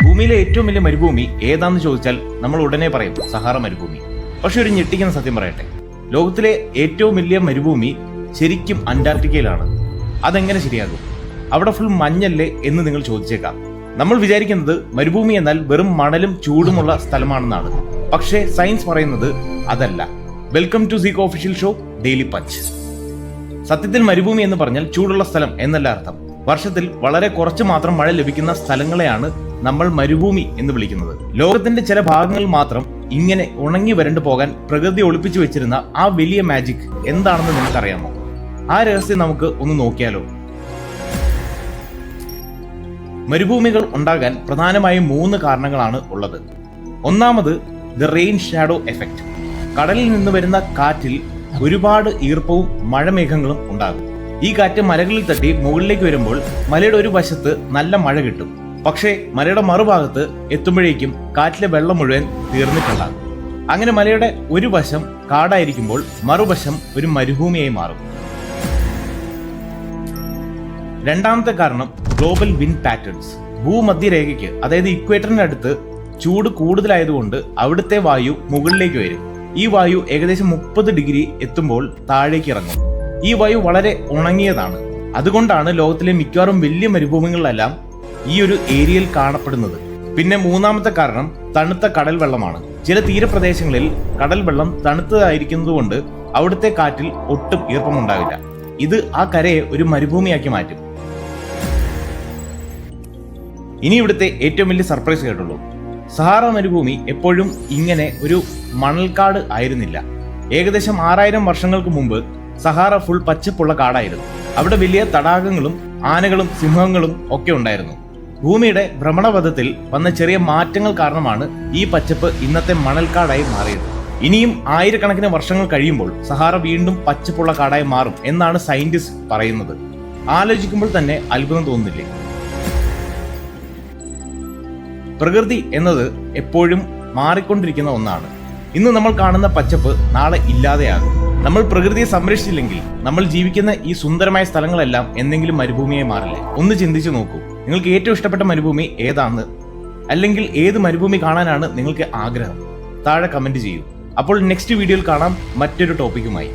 ഭൂമിയിലെ ഏറ്റവും വലിയ മരുഭൂമി ഏതാണെന്ന് ചോദിച്ചാൽ നമ്മൾ ഉടനെ പറയും സഹാറ മരുഭൂമി. പക്ഷെ ഒരു ഞെട്ടിക്കുന്ന സത്യം പറയട്ടെ, ലോകത്തിലെ ഏറ്റവും വലിയ മരുഭൂമി ശരിക്കും അന്റാർട്ടിക്കയിലാണ്. അതെങ്ങനെ ശരിയാകും? അവിടെ ഫുൾ മഞ്ഞല്ലേ എന്ന് നിങ്ങൾ ചോദിച്ചേക്കാം. നമ്മൾ വിചാരിക്കുന്നത് മരുഭൂമി എന്നാൽ വെറും മണലും ചൂടുമുള്ള സ്ഥലമാണെന്നാണ്. പക്ഷേ സയൻസ് പറയുന്നത് അതല്ല. വെൽക്കം ടു സീക്കോ ഒഫീഷ്യൽ ഷോ ഡെയിലി പഞ്ച്. സത്യത്തിൽ മരുഭൂമി എന്ന് പറഞ്ഞാൽ ചൂടുള്ള സ്ഥലം എന്നല്ല അർത്ഥം. വർഷത്തിൽ വളരെ കുറച്ച് മാത്രം മഴ ലഭിക്കുന്ന സ്ഥലങ്ങളെയാണ് നമ്മൾ മരുഭൂമി എന്ന് വിളിക്കുന്നത്. ലോകത്തിന്റെ ചില ഭാഗങ്ങൾ മാത്രം ഇങ്ങനെ ഉണങ്ങി വരണ്ടു പോകാൻ പ്രകൃതി ഒളിപ്പിച്ചു വെച്ചിരുന്ന ആ വലിയ മാജിക് എന്താണെന്ന് നിങ്ങൾക്കറിയാമോ? ആ രഹസ്യം നമുക്ക് ഒന്ന് നോക്കിയാലോ? മരുഭൂമികൾ ഉണ്ടാകാൻ പ്രധാനമായും 3 കാരണങ്ങളാണ് ഉള്ളത്. ഒന്നാമത് ദ റെയിൻ ഷാഡോ എഫക്റ്റ്. കടലിൽ നിന്ന് വരുന്ന കാറ്റിൽ ഒരുപാട് ഈർപ്പവും മഴമേഘങ്ങളും ഉണ്ടാകും. ഈ കാറ്റ് മലകളിൽ തട്ടി മുകളിലേക്ക് വരുമ്പോൾ മലയുടെ ഒരു വശത്ത് നല്ല മഴ കിട്ടും. പക്ഷേ മലയുടെ മറുഭാഗത്ത് എത്തുമ്പോഴേക്കും കാറ്റിലെ വെള്ളം മുഴുവൻ തീർന്നിട്ടുണ്ടാകും. അങ്ങനെ മലയുടെ ഒരു വശം കാടായിരിക്കുമ്പോൾ മറുവശം ഒരു മരുഭൂമിയായി മാറും. രണ്ടാമത്തെ കാരണം ഗ്ലോബൽ വിൻഡ് പാറ്റേൺസ്. ഭൂമധ്യരേഖയ്ക്ക്, അതായത് ഇക്വേറ്ററിന്റെ അടുത്ത് ചൂട് കൂടുതലായതുകൊണ്ട് അവിടുത്തെ വായു മുകളിലേക്ക് വരും. ഈ വായു ഏകദേശം 30 ഡിഗ്രി എത്തുമ്പോൾ താഴേക്ക് ഇറങ്ങും. ഈ വായു വളരെ ഉണങ്ങിയതാണ്. അതുകൊണ്ടാണ് ലോകത്തിലെ മിക്കവാറും വലിയ മരുഭൂമികളിലെല്ലാം ഈ ഒരു ഏരിയയിൽ കാണപ്പെടുന്നത്. പിന്നെ മൂന്നാമത്തെ കാരണം തണുത്ത കടൽ വെള്ളമാണ്. ചില തീരപ്രദേശങ്ങളിൽ കടൽ വെള്ളം തണുത്തതായിരിക്കുന്നതുകൊണ്ട് അവിടുത്തെ കാറ്റിൽ ഒട്ടും ഈർപ്പമുണ്ടാവില്ല. ഇത് ആ കരയെ ഒരു മരുഭൂമിയാക്കി മാറ്റും. ഇനി ഇവിടുത്തെ ഏറ്റവും വലിയ സർപ്രൈസ് കേട്ടുള്ളൂ. സഹാറ മരുഭൂമി എപ്പോഴും ഇങ്ങനെ ഒരു മണൽക്കാട് ആയിരുന്നില്ല. ഏകദേശം 6000 വർഷങ്ങൾക്ക് മുമ്പ് സഹാറ ഫുൾ പച്ചപ്പുള്ള കാടായിരുന്നു. അവിടെ വലിയ തടാകങ്ങളും ആനകളും സിംഹങ്ങളും ഒക്കെ ഉണ്ടായിരുന്നു. ഭൂമിയുടെ ഭ്രമണപഥത്തിൽ വന്ന ചെറിയ മാറ്റങ്ങൾ കാരണമാണ് ഈ പച്ചപ്പ് ഇന്നത്തെ മണൽക്കാടായി മാറിയത്. ഇനിയും ആയിരക്കണക്കിന് വർഷങ്ങൾ കഴിയുമ്പോൾ സഹാറ വീണ്ടും പച്ചപ്പുള്ള കാടായി മാറും എന്നാണ് സയന്റിസ്റ്റ് പറയുന്നത്. ആലോചിക്കുമ്പോൾ തന്നെ അത്ഭുതം തോന്നുന്നില്ലേ? പ്രകൃതി എന്നത് എപ്പോഴും മാറിക്കൊണ്ടിരിക്കുന്ന ഒന്നാണ്. ഇന്ന് നമ്മൾ കാണുന്ന പച്ചപ്പ് നാളെ ഇല്ലാതെയാകും. നമ്മൾ പ്രകൃതിയെ സംരക്ഷിച്ചില്ലെങ്കിൽ നമ്മൾ ജീവിക്കുന്ന ഈ സുന്ദരമായ സ്ഥലങ്ങളെല്ലാം എന്തെങ്കിലും മരുഭൂമിയായി മാറില്ലേ? ഒന്ന് ചിന്തിച്ചു നോക്കൂ. നിങ്ങൾക്ക് ഏറ്റവും ഇഷ്ടപ്പെട്ട മരുഭൂമി ഏതാണെന്ന്, അല്ലെങ്കിൽ ഏത് മരുഭൂമി കാണാനാണ് നിങ്ങൾക്ക് ആഗ്രഹം? താഴെ കമന്റ് ചെയ്യൂ. അപ്പോൾ നെക്സ്റ്റ് വീഡിയോയിൽ കാണാം മറ്റൊരു ടോപ്പിക്കുമായി.